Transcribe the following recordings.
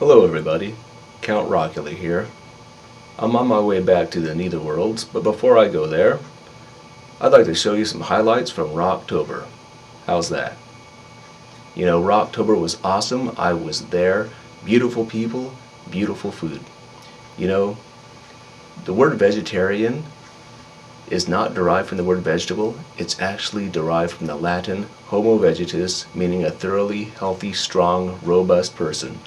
Hello everybody, Count Rockula here. I'm on my way back to the Netherworlds, but before I go there, I'd like to show you some highlights from Rawktober. How's that? You know, Rawktober was awesome. I was there. Beautiful people, beautiful food. You know, the word vegetarian is not derived from the word vegetable. It's actually derived from the Latin homo vegetus, meaning a thoroughly healthy, strong, robust person.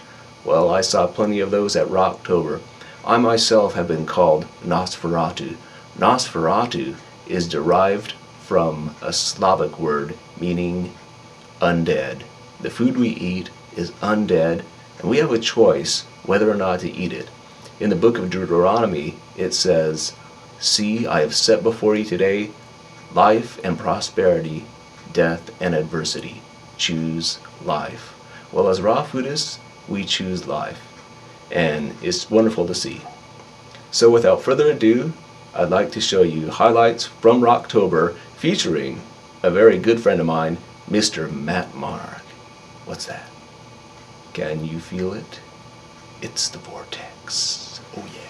Well, I saw plenty of those at Rawktober. I myself have been called Nosferatu. Nosferatu is derived from a Slavic word meaning undead. The food we eat is undead, and we have a choice whether or not to eat it. In the book of Deuteronomy, it says, "See, I have set before you today life and prosperity, death and adversity. Choose life." Well, as raw foodists, we choose life, and it's wonderful to see. So without further ado, I'd like to show you highlights from Rawktober featuring a very good friend of mine, Mr. Matt Monarch. What's that? Can you feel it? It's the vortex. Oh yeah.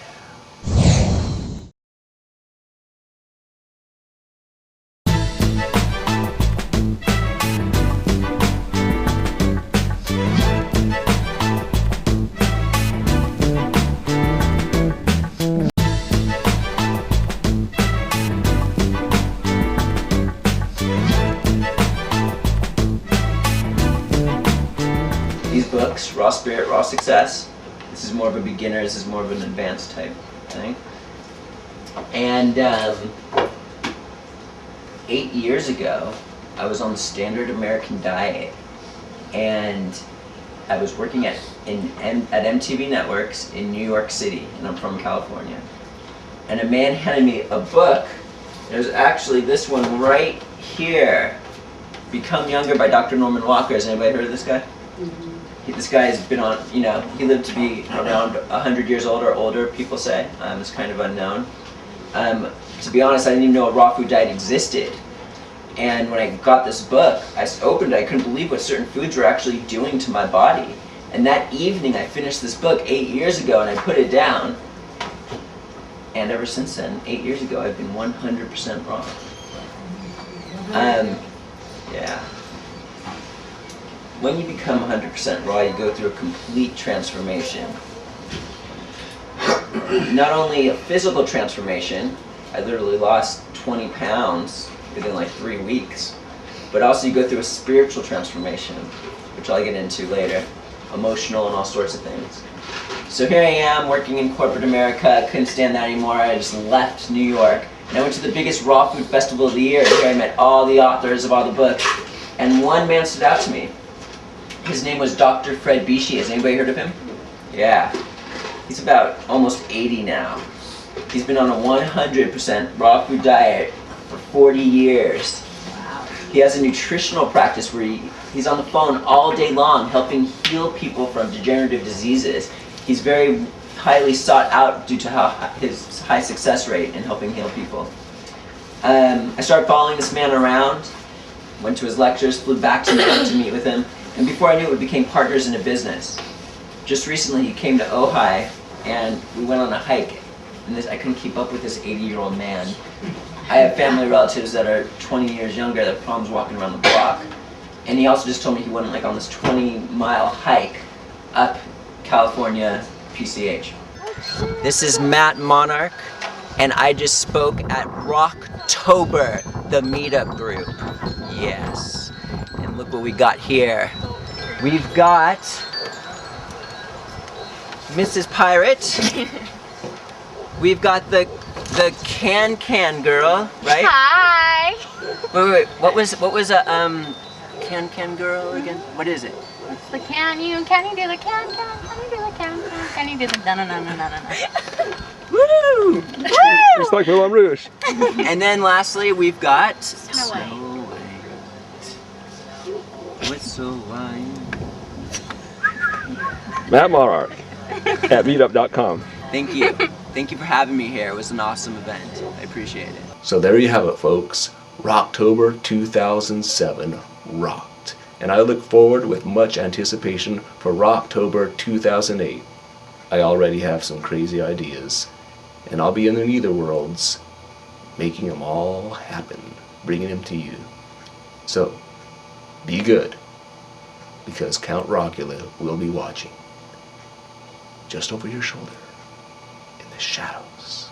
These books, Raw Spirit, Raw Success, this is more of a beginner, this is more of an advanced type thing. And 8 years ago, I was on the standard American diet, and I was working at MTV Networks in New York City, and I'm from California. And a man handed me a book. It was actually this one right here, Become Younger by Dr. Norman Walker. Has anybody heard of this guy? Mm-hmm. This guy has been on, you know, he lived to be around 100 years old or older, people say. It's kind of unknown. To be honest, I didn't even know a raw food diet existed. And when I got this book, I opened it, I couldn't believe what certain foods were actually doing to my body. And that evening, I finished this book 8 years ago, and I put it down. And ever since then, 8 years ago, I've been 100% raw. Yeah. When you become 100% raw, you go through a complete transformation. Not only a physical transformation, I literally lost 20 pounds within like 3 weeks, but also you go through a spiritual transformation, which I'll get into later, emotional and all sorts of things. So here I am working in corporate America. I couldn't stand that anymore. I just left New York, and I went to the biggest raw food festival of the year. Here I met all the authors of all the books, and one man stood out to me. His name was Dr. Fred Bishi. Has anybody heard of him? Yeah. He's about almost 80 now. He's been on a 100% raw food diet for 40 years. Wow. He has a nutritional practice where he's on the phone all day long helping heal people from degenerative diseases. He's very highly sought out due to his high success rate in helping heal people. I started following this man around, went to his lectures, flew back to New York to meet with him. And before I knew it, we became partners in a business. Just recently, he came to Ojai, and we went on a hike. And I couldn't keep up with this 80-year-old man. I have family relatives that are 20 years younger that have problems walking around the block. And he also just told me he went like on this 20-mile hike up California PCH. This is Matt Monarch, and I just spoke at Rawktober, the meetup group. Yes. And look what we got here. We've got Mrs. Pirate. We've got the can girl, right? Hi. Wait. What was a can girl again? What is it? It's the can you do the can you do the can you do the na. Woo! Just like Moulin Rouge. And then lastly, we've got Snow White. What's so white? Matt Monarch at meetup.com. Thank you. Thank you for having me here. It was an awesome event. I appreciate it. So there you have it, folks. Rawktober 2007 rocked. and I look forward with much anticipation for Rawktober 2008. I already have some crazy ideas, and I'll be in the netherworlds, making them all happen, bringing them to you. So, be good, because Count Rockula will be watching, just over your shoulder, in the shadows.